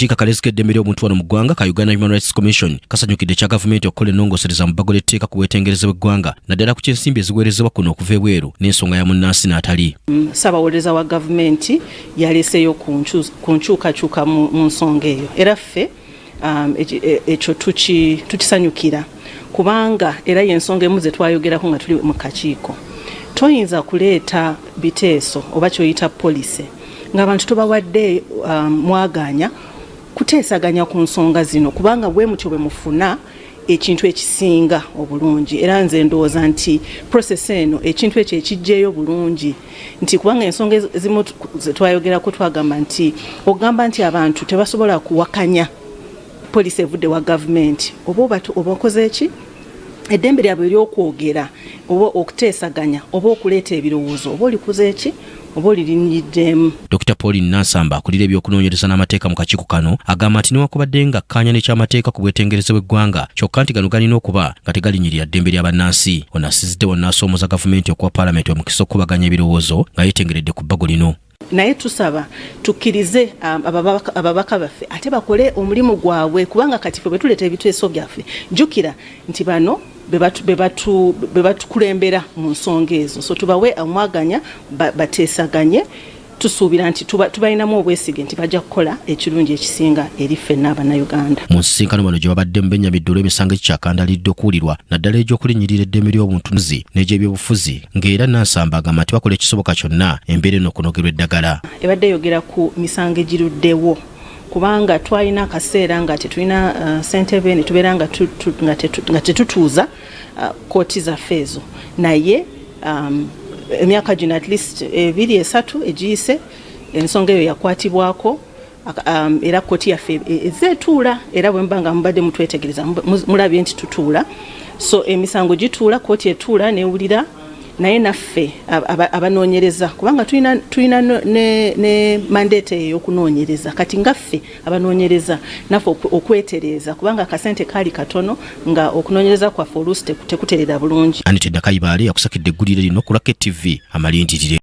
Akakiiko akalezeka eddembe ly'obuntu wano mu ggwanga ka Uganda Human Rights Commission kasanyukidde ekya gavumenti okukola ennongosereza mu bbago ly'etteeka ku bwetengereza bw'eggwanga naddala ku ky'ensimbi eziweerezebwa kuno okuva ebweru n'ensonga ya munnansi n'atali. Ssaabawolereza wa gavumenti yaleeseyo ku nkyukakyuka mu nsonga eyo era ffe ekyo tukisanyukira kubanga era y'ensonga emu ze twayogerako nga tuli mu kakiiko. Toyinza kuleeta biteeso oba kyoyita policy ng'abantu tobawadde mwaganya kuteesaganya ku nsonga zino kubanga bwe mutyo bwe mufuna ekintu ekisinga obulungi era nze ndowooza nti process eno ekintu ekyo ekijjeeyo bulungi nti kubanga ensonga ezimu zetwayogerako twagamba nti ogamba nti abantu tebasobola kuwakanya poliisi evudde wa gavumenti oba obakoze eki eddembe lyabwe ery'okwogera oba okuteesaganya oba okuleeta ebirowoozo oba olikuze eki oba olirinyiddemu. Dr. Pauline Nansamba akulira ebyokunoonyereza n'amateeka mu kakiiko kano agamba nti newankubadde nga kkaanya n'ekyamateeka ku bwetengereze bw'eggwanga kyokka nti gano galina okuba nga tegalinyirira ddembe ly'abannansi. Ono asizidde wonna asoomoza gavumenti okuwa paalamenti omukisa okukubaganya ebirowoozo nga yeetengeredde ku bbago lino. Naye tusaba tukkirize ababaka baffe ate bakole omulimu gwabwe kubanga kati ffe bwe tuleeta ebiteeso byaffe jjukira nti bano be batukulembera mu nsonga ezo so tubawe amwaganya bateesaganye tusuubira nti tubalinamu obwesige nti bajja kukola ekirungi ekisinga eri ffenna Abannayuganda. Mu nsisinkano bano gye babadde mbennyamiddwa olw'emisango ekikyakandalidde okuwulirwa naddala egy'okulinnyirira eddembe ly'obuntunuzi n'egy'ebyobufuzi ng'era Nansamba agamba nti bakola ekisoboka kyonna embeera eno okunogerwa eddagala. Ebadde yogera ku misango egiruddewo kubanga twalina akaseera nga tetulina ssentebe ne tubeera nga tetutuuza kooti zaffe ezo naye emyaka gino at least 2-3 egiyise ensonga eyo yakwatibwako era kooti yaffe ezeetuula era bwe mba nga mubadde mutwetegereza mulabye nti tutuula so emisango gituula kooti etuula newulira naye naffe abanoonyereza kubanga tulina ne mandate ey'okunoonyereza kati ngaffe abanoonyereza naffe okwetereeza kubanga akasente kaali katono nga okunoonyereza kwaffe oluusi tekuterera bulungi. Anita Nakayibaale yakusakidde eggulire lino ku Lake TV Amalindilire.